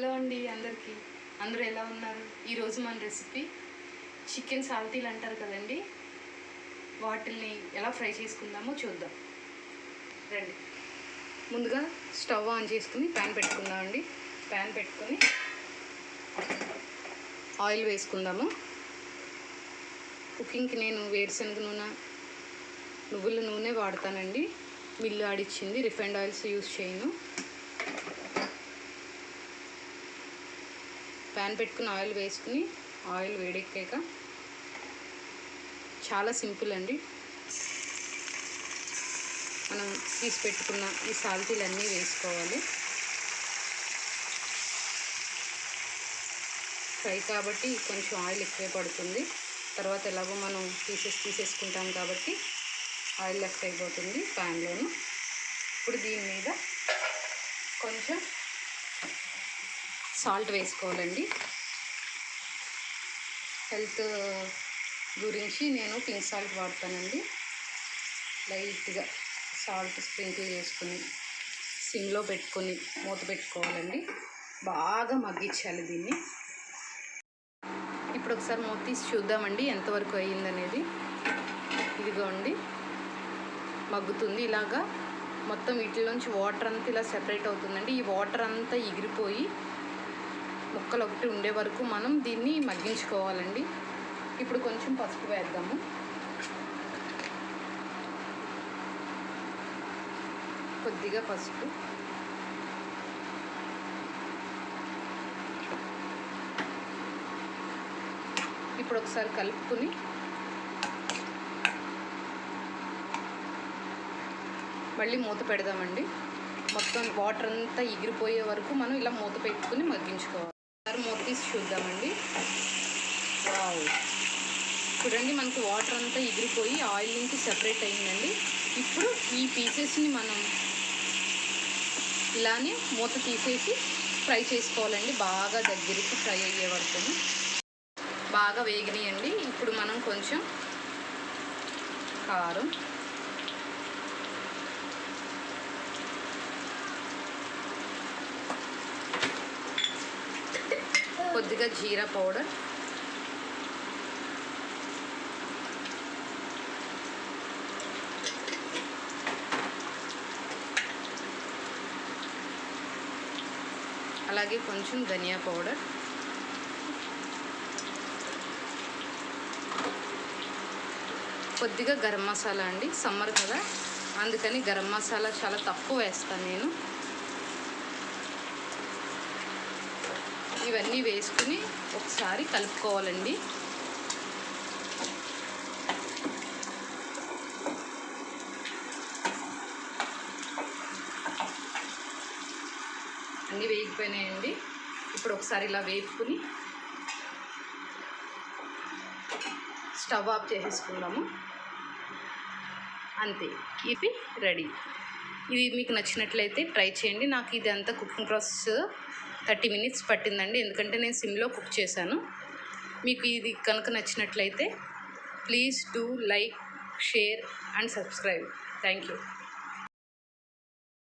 Hello అండి అందరికీ, అందరూ ఎలా ఉన్నారు? ఈరోజు మన రెసిపీ చికెన్ సాల్తీలు అంటారు కదండి, వాటిల్ని ఎలా ఫ్రై చేసుకుందామో చూద్దాం రండి. ముందుగా స్టవ్ ఆన్ చేసుకుని ప్యాన్ పెట్టుకుందామండి. ప్యాన్ పెట్టుకొని ఆయిల్ వేసుకుందాము. కుకింగ్కి నేను వేరుశనగ నూనె, నువ్వుల నూనె వాడతానండి. మిల్లు ఆడిచ్చింది, రిఫైండ్ ఆయిల్స్ యూజ్ చేయను. ప్యాన్ పెట్టుకుని ఆయిల్ వేసుకుని ఆయిల్ వేడెక్కాక చాలా సింపుల్ అండి, మనం తీసి పెట్టుకున్న ఈ సాల్తీలన్నీ వేసుకోవాలి. ఫ్రై కాబట్టి కొంచెం ఆయిల్ ఎక్కువే పడుతుంది. తర్వాత ఎలాగో మనం తీసేసుకుంటాం కాబట్టి ఆయిల్ లెఫ్ట్ అయిపోతుంది ప్యాన్లోను. ఇప్పుడు దీని మీద కొంచెం సాల్ట్ వేసుకోవాలండి. హెల్త్ గురించి నేను పింక్ సాల్ట్ వాడతానండి. లైట్గా సాల్ట్ స్ప్రింకిల్ చేసుకుని సిమ్లో పెట్టుకొని మూత పెట్టుకోవాలండి. బాగా మగ్గించాలి దీన్ని. ఇప్పుడు ఒకసారి మూత తీసి చూద్దామండి ఎంతవరకు అయ్యిందనేది. ఇదిగోండి మగ్గుతుంది. ఇలాగా మొత్తం వీటిలోంచి వాటర్ అంతా ఇలా సెపరేట్ అవుతుందండి. ఈ వాటర్ అంతా ఎగిరిపోయి ముక్కలు ఒకటి ఉండే వరకు మనం దీన్ని మగ్గించుకోవాలండి. ఇప్పుడు కొంచెం పసుపు వేద్దాము. కొద్దిగా పసుపు, ఇప్పుడు ఒకసారి కలుపుకొని మళ్ళీ మూత పెడదామండి. మొత్తం వాటర్ అంతా ఎగిరిపోయే వరకు మనం ఇలా మూత పెట్టుకుని మగ్గించుకోవాలి. ఒకసారి మూత తీసి చూద్దామండి. వావ్, చూడండి మనకి వాటర్ అంతా ఎగిరిపోయి ఆయిల్ నుంచి సెపరేట్ అయిందండి. ఇప్పుడు ఈ పీసెస్ని మనం ఇలానే మూత తీసేసి ఫ్రై చేసుకోవాలండి. బాగా దగ్గరికి ఫ్రై అయ్యే వరకు బాగా వేగినాయండి. ఇప్పుడు మనం కొంచెం కారం, కొద్దిగా జీరా పౌడర్, అలాగే కొంచెం ధనియా పౌడర్, కొద్దిగా గరం మసాలా అండి. సమ్మర్ కదా, అందుకని గరం మసాలా చాలా తక్కువ వేస్తాను నేను. ఇవన్నీ వేసుకుని ఒకసారి కలుపుకోవాలండి. అన్నీ వేగిపోయినాయండి. ఇప్పుడు ఒకసారి ఇలా వేపుకుని స్టవ్ ఆఫ్ చేసేసుకుందాము. అంతే, ఇది రెడీ. ఇది మీకు నచ్చినట్లయితే ట్రై చేయండి. నాకు ఇదంతా కుకింగ్ ప్రాసెస్ 30 minutes పట్టిందండి, ఎందుకంటే నేను సిమ్లో కుక్ చేశాను. మీకు ఇది కనుక నచ్చినట్లయితే please do like, share and subscribe. Thank you.